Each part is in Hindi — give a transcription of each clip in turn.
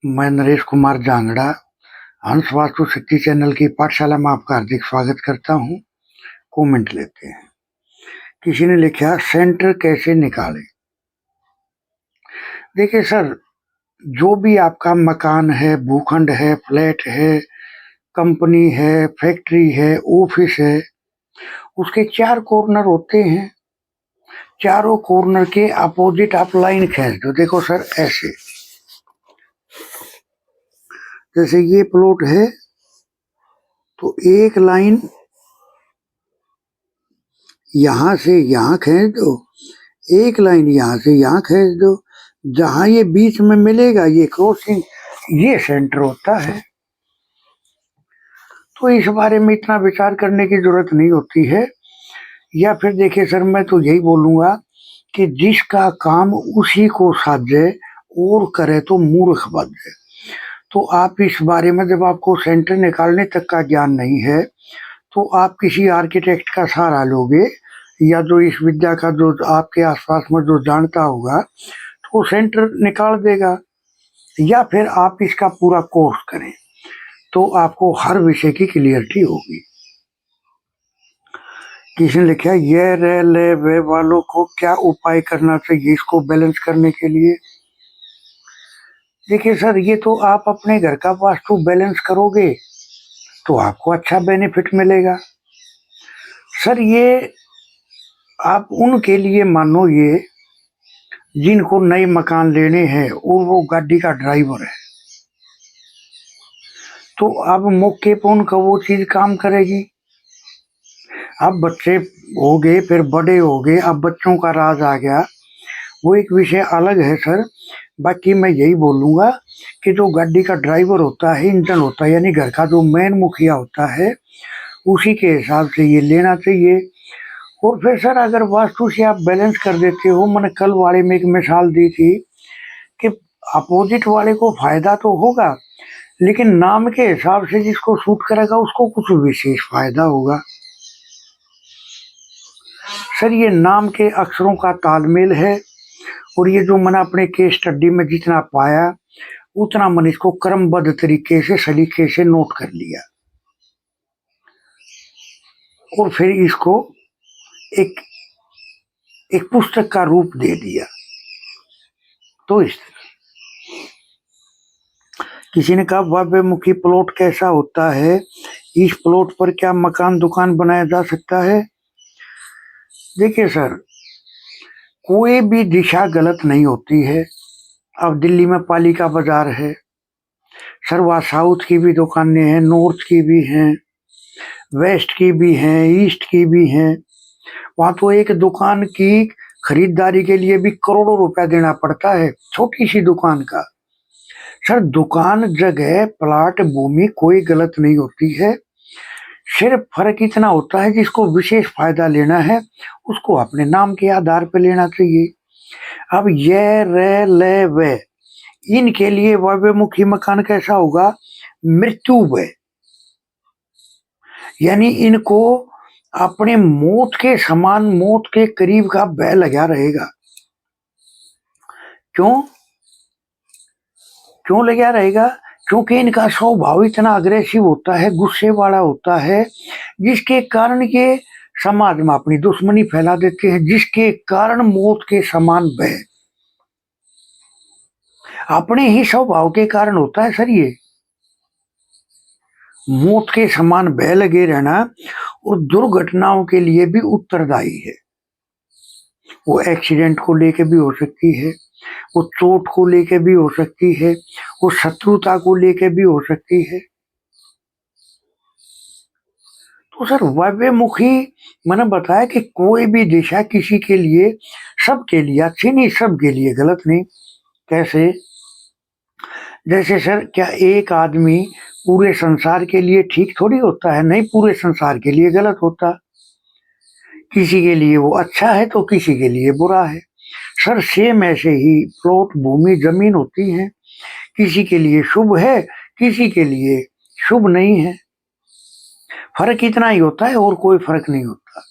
मैं नरेश कुमार जांगड़ा हंस वास्तु शक्ति चैनल की पाठशाला में आपका हार्दिक स्वागत करता हूँ। कमेंट लेते हैं। किसी ने लिखा सेंटर कैसे निकालें। देखिए सर, जो भी आपका मकान है, भूखंड है, फ्लैट है, कंपनी है, फैक्ट्री है, ऑफिस है, उसके 4 कॉर्नर होते हैं। चारों कॉर्नर के अपोजिट आप लाइन खींच दो। देखो सर, ऐसे जैसे ये प्लॉट है तो एक लाइन यहां से यहां खींच दो, एक लाइन यहां से यहां खींच दो। जहां ये बीच में मिलेगा, ये क्रॉसिंग, ये सेंटर होता है। तो इस बारे में इतना विचार करने की जरूरत नहीं होती है। या फिर देखिए सर, मैं तो यही बोलूंगा कि जिसका काम उसी को साजे और करे तो मूर्ख बने। तो आप इस बारे में, जब आपको सेंटर निकालने तक का ज्ञान नहीं है, तो आप किसी आर्किटेक्ट का सहारा लोगे, या जो इस विद्या का जो आपके आसपास में जो जानता होगा तो वो सेंटर निकाल देगा। या फिर आप इसका पूरा कोर्स करें तो आपको हर विषय की क्लियरिटी होगी। किसी ने लिखा ये रे ले वे वालों को क्या उपाय करना चाहिए इसको बैलेंस करने के लिए। देखिए सर, ये तो आप अपने घर का वास्तु बैलेंस करोगे तो आपको अच्छा बेनिफिट मिलेगा। सर, ये आप उनके लिए मानो, ये जिनको नए मकान लेने हैं और वो गाड़ी का ड्राइवर है, तो अब मौके पर उनका वो चीज काम करेगी। अब बच्चे हो गए, फिर बड़े हो गए, अब बच्चों का राज आ गया, वो एक विषय अलग है सर। बाकी मैं यही बोलूंगा कि जो गाड़ी का ड्राइवर होता है, इंजन होता है, यानी घर का जो मेन मुखिया होता है, उसी के हिसाब से ये लेना चाहिए। और फिर सर, अगर वास्तु से आप बैलेंस कर देते हो, मैंने कल वाले में एक मिसाल दी थी कि अपोजिट वाले को फायदा तो होगा, लेकिन नाम के हिसाब से जिसको सूट करेगा उसको कुछ विशेष फायदा होगा। सर, ये नाम के अक्षरों का तालमेल है, और ये जो मैंने अपने केस स्टडी में जितना पाया उतना मैंने इसको क्रमबद्ध तरीके से, सलीके से नोट कर लिया, और फिर इसको एक एक पुस्तक का रूप दे दिया। तो इस किसी ने कहा भव्यमुखी प्लॉट कैसा होता है, इस प्लॉट पर क्या मकान दुकान बनाया जा सकता है। देखिए सर, कोई भी दिशा गलत नहीं होती है। अब दिल्ली में पालिका बाजार है सर, वहाँ साउथ की भी दुकानें हैं, नॉर्थ की भी हैं, वेस्ट की भी हैं, ईस्ट की भी हैं। वहाँ तो एक दुकान की खरीदारी के लिए भी करोड़ों रुपया देना पड़ता है, छोटी सी दुकान का। सर, दुकान, जगह, प्लाट, भूमि कोई गलत नहीं होती है। सिर्फ फर्क इतना होता है, जिसको विशेष फायदा लेना है उसको अपने नाम के आधार पर लेना चाहिए। अब ये रे ले वे, इनके लिए भव्यमुखी मकान कैसा होगा, मृत्यु वे, यानी इनको अपने मौत के समान, मौत के करीब का भय लगा रहेगा। क्यों क्यों लगा रहेगा? क्योंकि इनका स्वभाव इतना अग्रेसिव होता है, गुस्से वाला होता है, जिसके कारण ये समाज में अपनी दुश्मनी फैला देते हैं, जिसके कारण मौत के समान भय अपने ही स्वभाव के कारण होता है। सर, ये मौत के समान भय लगे रहना और दुर्घटनाओं के लिए भी उत्तरदायी है। वो एक्सीडेंट को लेके भी हो सकती है, वो चोट को लेके भी हो सकती है, वो शत्रुता को लेके भी हो सकती है। तो सर, भव्यमुखी, मैंने बताया कि कोई भी दिशा किसी के लिए, सबके लिए अच्छी नहीं, सबके लिए गलत नहीं। कैसे? जैसे सर, क्या एक आदमी पूरे संसार के लिए ठीक थोड़ी होता है? नहीं, पूरे संसार के लिए गलत होता। किसी के लिए वो अच्छा है तो किसी के लिए बुरा है। सर, सेम ऐसे ही प्लॉट, भूमि, जमीन होती है, किसी के लिए शुभ है, किसी के लिए शुभ नहीं है। फर्क इतना ही होता है, और कोई फर्क नहीं होता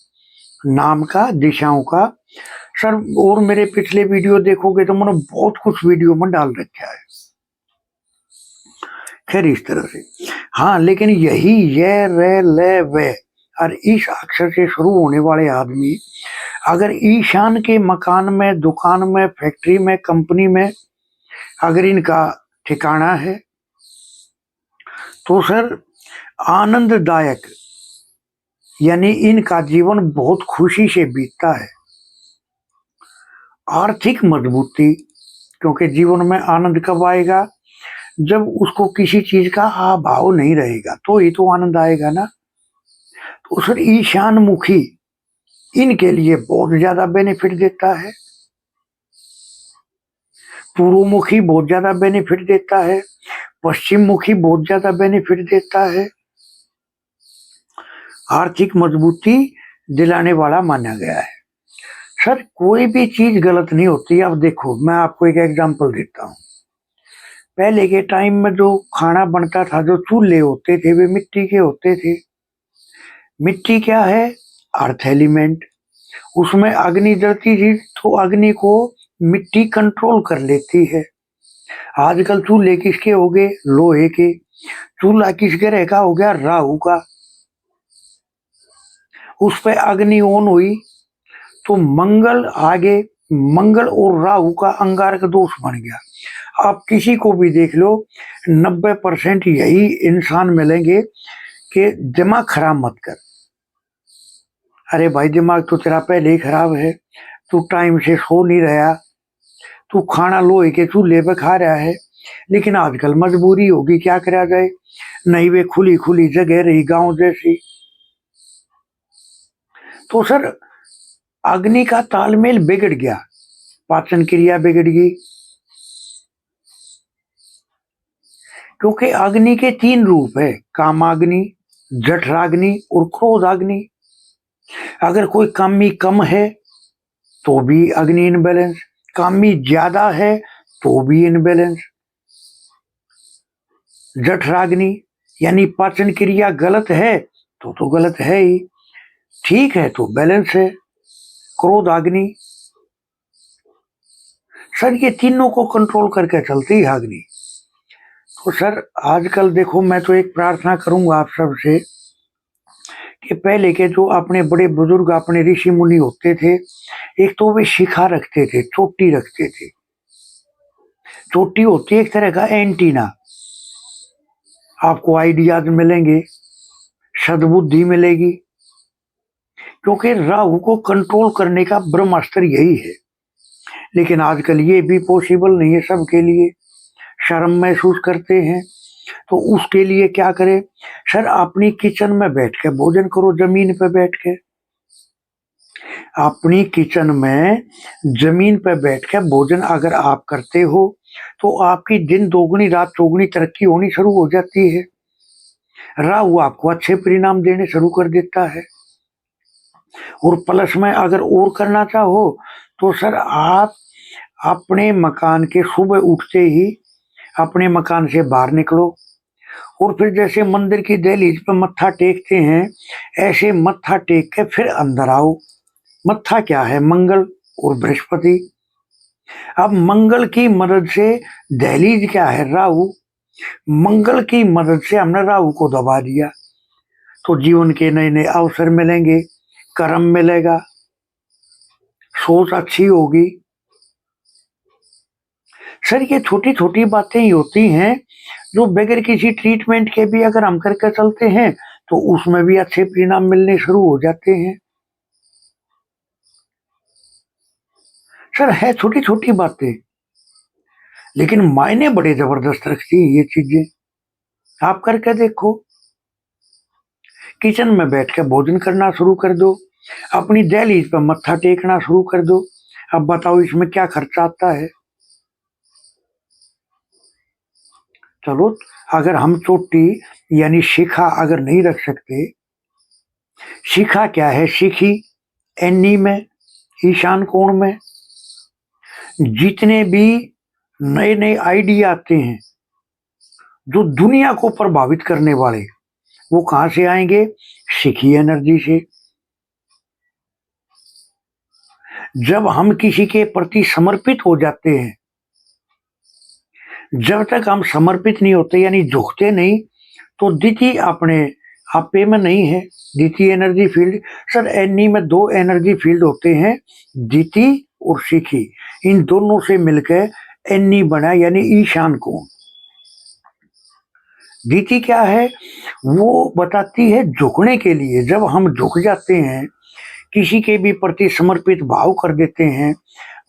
नाम का, दिशाओं का। सर, और मेरे पिछले वीडियो देखोगे तो मैंने बहुत कुछ वीडियो में डाल रखा है। खैर इस तरह से। हाँ, लेकिन यही य र ल व और इस अक्षर से शुरू होने वाले आदमी अगर ईशान के मकान में, दुकान में, फैक्ट्री में, कंपनी में अगर इनका ठिकाना है तो सर आनंददायक, यानी इनका जीवन बहुत खुशी से बीतता है। आर्थिक मजबूती, क्योंकि जीवन में आनंद कब आएगा? जब उसको किसी चीज का अभाव नहीं रहेगा तो ही तो आनंद आएगा ना। तो सर ईशान मुखी इनके लिए बहुत ज्यादा बेनिफिट देता है, पूर्व मुखी बहुत ज्यादा बेनिफिट देता है, पश्चिम मुखी बहुत ज्यादा बेनिफिट देता है, आर्थिक मजबूती दिलाने वाला माना गया है। सर कोई भी चीज गलत नहीं होती। अब देखो मैं आपको एक एग्जांपल देता हूँ। पहले के टाइम में जो खाना बनता था, जो चूल्हे होते थे वे मिट्टी के होते थे। मिट्टी क्या है? Earth element. उसमें अग्नि जलती थी तो अग्नि को मिट्टी कंट्रोल कर लेती है। आजकल चूल्हे किसके हो गए? लोहे के। चूल्हा किस ग्रह का हो गया? राहु का। उस पे अग्नि ऑन हुई तो मंगल आगे, मंगल और राहु का अंगारक दोष बन गया। आप किसी को भी देख लो, 90% यही इंसान मिलेंगे कि दिमाग खराब मत कर। अरे भाई दिमाग तो तेरा पहले ही खराब है, तू टाइम से सो नहीं रहा, तू खाना लोहे के चूल्हे पे खा रहा है। लेकिन आजकल मजबूरी होगी, क्या करा जाए, नहीं वे खुली खुली जगह रही गांव जैसी। तो सर अग्नि का तालमेल बिगड़ गया, पाचन क्रिया बिगड़ गई। क्योंकि अग्नि के 3 रूप है, कामाग्नि, जठराग्नि और क्रोधाग्नि। अगर कोई कामी कम है तो भी अग्नि इनबैलेंस, कामी ज्यादा है तो भी इनबैलेंस। जठराग्नि यानी पाचन क्रिया गलत है तो गलत है ही, ठीक है तो बैलेंस है। क्रोधाग्नि, सर ये तीनों को कंट्रोल करके चलती है अग्नि। तो सर आजकल देखो, मैं तो एक प्रार्थना करूंगा आप सबसे कि पहले के जो अपने बड़े बुजुर्ग, अपने ऋषि मुनि होते थे, एक तो वे शिखा रखते थे, चोटी रखते थे। चोटी होती है एक तरह का एंटीना, आपको आइडियाज मिलेंगे, सद्बुद्धि मिलेगी। क्योंकि राहु को कंट्रोल करने का ब्रह्मास्त्र यही है। लेकिन आजकल ये भी पॉसिबल नहीं है सबके लिए, शर्म महसूस करते हैं। तो उसके लिए क्या करें? सर अपनी किचन में बैठ के भोजन करो, जमीन पे बैठ के। अपनी किचन में जमीन पे बैठ के भोजन अगर आप करते हो तो आपकी दिन दोगुनी रात चौगुनी तरक्की होनी शुरू हो जाती है। राहु आपको अच्छे परिणाम देने शुरू कर देता है। और प्लस में अगर और करना चाहो तो सर आप अपने मकान के सुबह उठते ही अपने मकान से बाहर निकलो और फिर जैसे मंदिर की दहलीज पर मत्था टेकते हैं, ऐसे मत्था टेक के फिर अंदर आओ। मत्था क्या है? मंगल और बृहस्पति। अब मंगल की मदद से, दहलीज क्या है? राहु। मंगल की मदद से हमने राहु को दबा दिया तो जीवन के नए नए अवसर मिलेंगे, कर्म मिलेगा, सोच अच्छी होगी। सर ये छोटी छोटी बातें ही होती हैं जो बगैर किसी ट्रीटमेंट के भी अगर हम करके चलते हैं तो उसमें भी अच्छे परिणाम मिलने शुरू हो जाते हैं। सर है छोटी छोटी बातें, लेकिन मायने बड़े जबरदस्त रखती हैं ये चीजें। आप करके देखो, किचन में बैठ के भोजन करना शुरू कर दो, अपनी दहलीज पर मत्था टेकना शुरू कर दो। अब बताओ इसमें क्या खर्चा आता है? चलो अगर हम चोटी यानी शिखा अगर नहीं रख सकते, शिखा क्या है? शिखी एनी में, ईशान कोण में। जितने भी नए नए आइडिया आते हैं जो दुनिया को प्रभावित करने वाले, वो कहां से आएंगे? शिखी एनर्जी से। जब हम किसी के प्रति समर्पित हो जाते हैं, जब तक हम समर्पित नहीं होते यानी झुकते नहीं, तो द्वितीय अपने आपे में नहीं है। द्वितीय एनर्जी फील्ड, सर एनी में दो एनर्जी फील्ड होते हैं, द्वितीय और शिखी। इन दोनों से मिलकर एनी बना यानी ईशान कोण। द्वितीय क्या है, वो बताती है झुकने के लिए। जब हम झुक जाते हैं, किसी के भी प्रति समर्पित भाव कर देते हैं,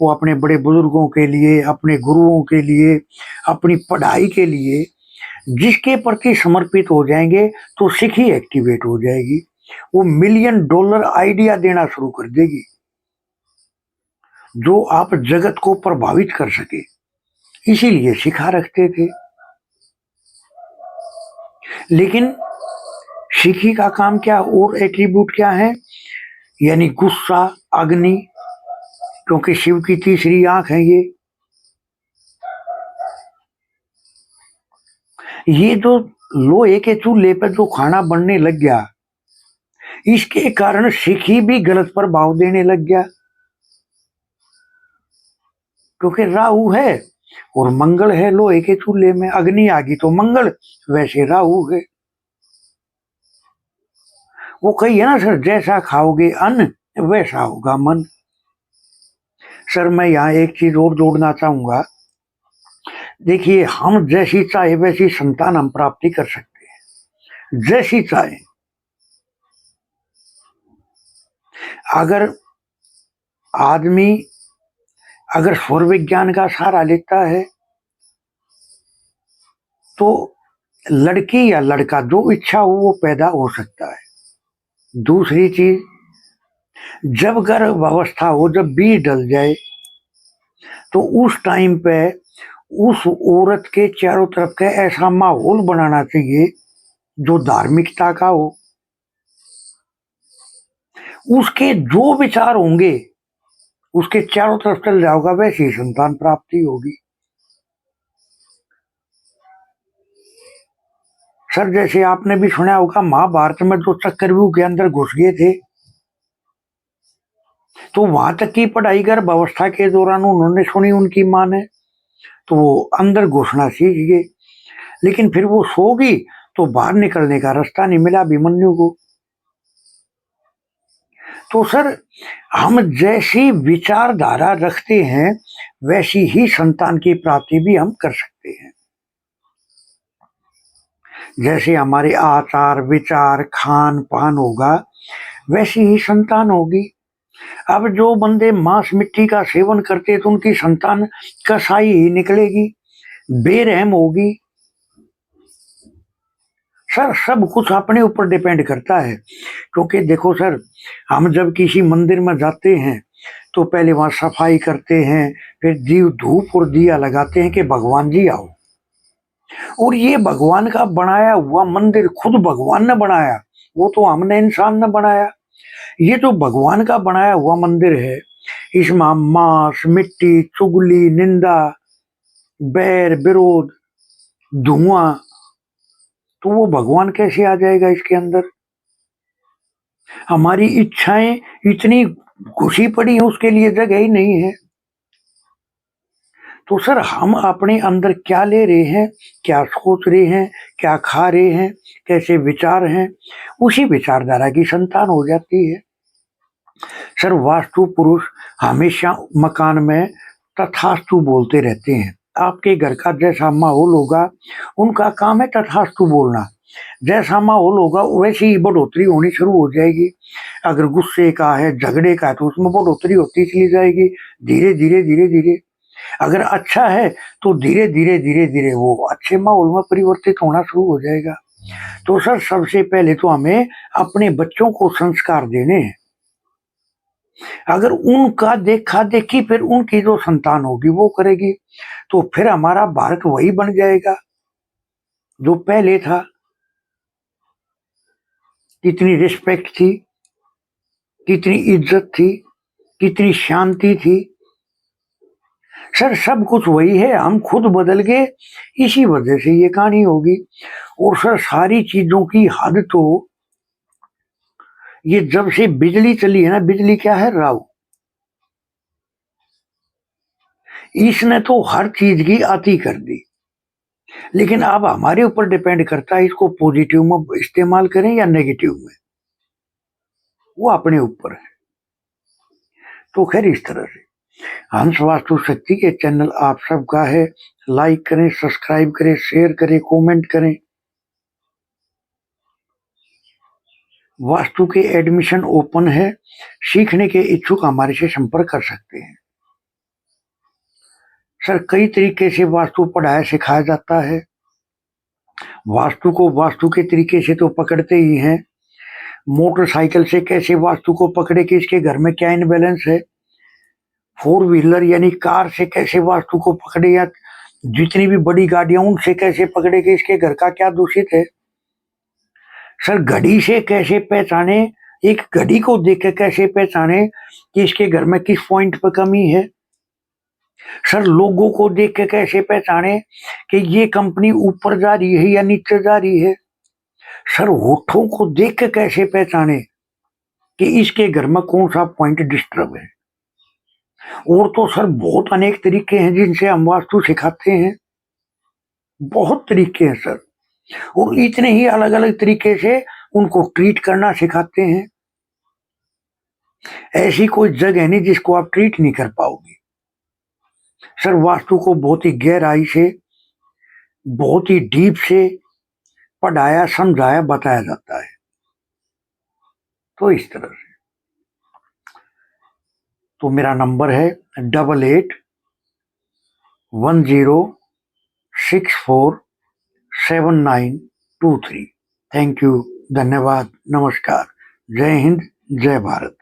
वो अपने बड़े बुजुर्गों के लिए, अपने गुरुओं के लिए, अपनी पढ़ाई के लिए, जिसके प्रति समर्पित हो जाएंगे तो सिखी एक्टिवेट हो जाएगी। वो $1,000,000 आइडिया देना शुरू कर देगी, जो आप जगत को प्रभावित कर सके। इसीलिए सिखा रखते थे। लेकिन सिखी का काम क्या और एट्रीब्यूट क्या है, यानी गुस्सा, अग्नि, क्योंकि शिव की तीसरी आंख है ये जो लोहे के चूल्हे पर जो खाना बनने लग गया, इसके कारण सिखी भी गलत प्रभाव देने लग गया, क्योंकि राहु है और मंगल है लोहे के चूल्हे में। अग्नि आ गई तो मंगल, वैसे राहु है। वो कही है ना सर, जैसा खाओगे अन्न वैसा होगा मन। सर मैं यहाँ एक चीज और जोड़ना चाहूंगा। देखिए, हम जैसी चाहे वैसी संतान हम प्राप्ति कर सकते हैं, जैसी चाहे। अगर आदमी अगर स्वर विज्ञान का सहारा लेता है, तो लड़की या लड़का जो इच्छा हो वो पैदा हो सकता है। दूसरी चीज, जब गर्भ अवस्था हो, जब बीज डल जाए, तो उस टाइम पे उस औरत के चारों तरफ का ऐसा माहौल बनाना चाहिए जो धार्मिकता का हो। उसके जो विचार होंगे उसके चारों तरफ चल जाओगा, वैसी संतान प्राप्ति होगी। सर जैसे आपने भी सुना होगा, महाभारत में जो चक्रव्यूह के अंदर घुस गए थे, तो वहां तक की पढ़ाई गर्भ अवस्था के दौरान उन्होंने सुनी उनकी मां ने, तो वो अंदर घुसना सीख गए। लेकिन फिर वो सो गई तो बाहर निकलने का रास्ता नहीं मिला अभिमन्यु को। तो सर, हम जैसी विचारधारा रखते हैं वैसी ही संतान की प्राप्ति भी हम कर सकते हैं। जैसे हमारे आचार विचार खान पान होगा, वैसी ही संतान होगी। अब जो बंदे मांस मिट्टी का सेवन करते तो उनकी संतान कसाई ही निकलेगी, बेरहम होगी। सर सब कुछ अपने ऊपर डिपेंड करता है। क्योंकि देखो सर, हम जब किसी मंदिर में जाते हैं तो पहले वहां सफाई करते हैं, फिर दीव धूप और दिया लगाते हैं कि भगवान जी आओ। और ये भगवान का बनाया हुआ मंदिर खुद भगवान ने बनाया, वो तो हमने इंसान ने बनाया। ये जो भगवान का बनाया हुआ मंदिर है, इसमें हम मांस मिट्टी चुगली निंदा बैर विरोध धुआं, तो वो भगवान कैसे आ जाएगा इसके अंदर। हमारी इच्छाएं इतनी घुसी पड़ी है, उसके लिए जगह ही नहीं है। तो सर हम अपने अंदर क्या ले रहे हैं, क्या सोच रहे हैं, क्या खा रहे हैं, कैसे विचार हैं, उसी विचारधारा की संतान हो जाती है। सर वास्तु पुरुष हमेशा मकान में तथास्तु बोलते रहते हैं। आपके घर का जैसा माहौल होगा, उनका काम है तथास्तु बोलना। जैसा माहौल होगा वैसी ही बढ़ोतरी होनी शुरू हो जाएगी। अगर गुस्से का है, झगड़े का है, तो उसमें बढ़ोतरी होती चली जाएगी, धीरे धीरे धीरे धीरे। अगर अच्छा है तो धीरे धीरे धीरे धीरे वो अच्छे माहौल में परिवर्तित होना शुरू हो जाएगा। तो सर सबसे पहले तो हमें अपने बच्चों को संस्कार देने हैं। अगर उनका देखा देखी फिर उनकी जो संतान होगी वो करेगी, तो फिर हमारा भारत वही बन जाएगा जो पहले था। कितनी रिस्पेक्ट थी, कितनी इज्जत थी, कितनी शांति थी। सर सब कुछ वही है, हम खुद बदल गए, इसी वजह से ये कहानी होगी। और सर सारी चीजों की हद तो, ये जब से बिजली चली है ना, बिजली क्या है, राव, इसने तो हर चीज की अति कर दी। लेकिन अब हमारे ऊपर डिपेंड करता है इसको पॉजिटिव में इस्तेमाल करें या नेगेटिव में, वो अपने ऊपर है। तो खैर इस तरह से हंस वास्तु शक्ति के चैनल आप सबका है। लाइक करें, सब्सक्राइब करें, शेयर करें, कमेंट करें। वास्तु के एडमिशन ओपन है, सीखने के इच्छुक हमारे से संपर्क कर सकते हैं। सर कई तरीके से वास्तु पढ़ाया सिखाया जाता है। वास्तु को वास्तु के तरीके से तो पकड़ते ही हैं। मोटरसाइकिल से कैसे वास्तु को पकड़े कि इसके घर में क्या इनबैलेंस है, फोर व्हीलर यानी कार से कैसे वास्तु को पकड़े, या जितनी भी बड़ी गाड़ियां उनसे कैसे पकड़े कि इसके घर का क्या दूषित है। सर घड़ी से कैसे पहचाने, एक घड़ी को देख के कैसे पहचाने कि इसके घर में किस पॉइंट पर कमी है। सर लोगों को देख के कैसे पहचाने कि ये कंपनी ऊपर जा रही है या नीचे जा रही है। सर होठों को देख के कैसे पहचाने कि इसके घर में कौन सा पॉइंट डिस्टर्ब है। और तो सर बहुत अनेक तरीके हैं जिनसे हम वास्तु सिखाते हैं, बहुत तरीके हैं सर, और इतने ही अलग अलग तरीके से उनको ट्रीट करना सिखाते हैं। ऐसी कोई जगह नहीं जिसको आप ट्रीट नहीं कर पाओगे। सर वास्तु को बहुत ही गहराई से, बहुत ही डीप से पढ़ाया, समझाया, बताया जाता है। तो इस तरह से तो मेरा नंबर है 8810647923। थैंक यू, धन्यवाद, नमस्कार, जय हिंद, जय भारत।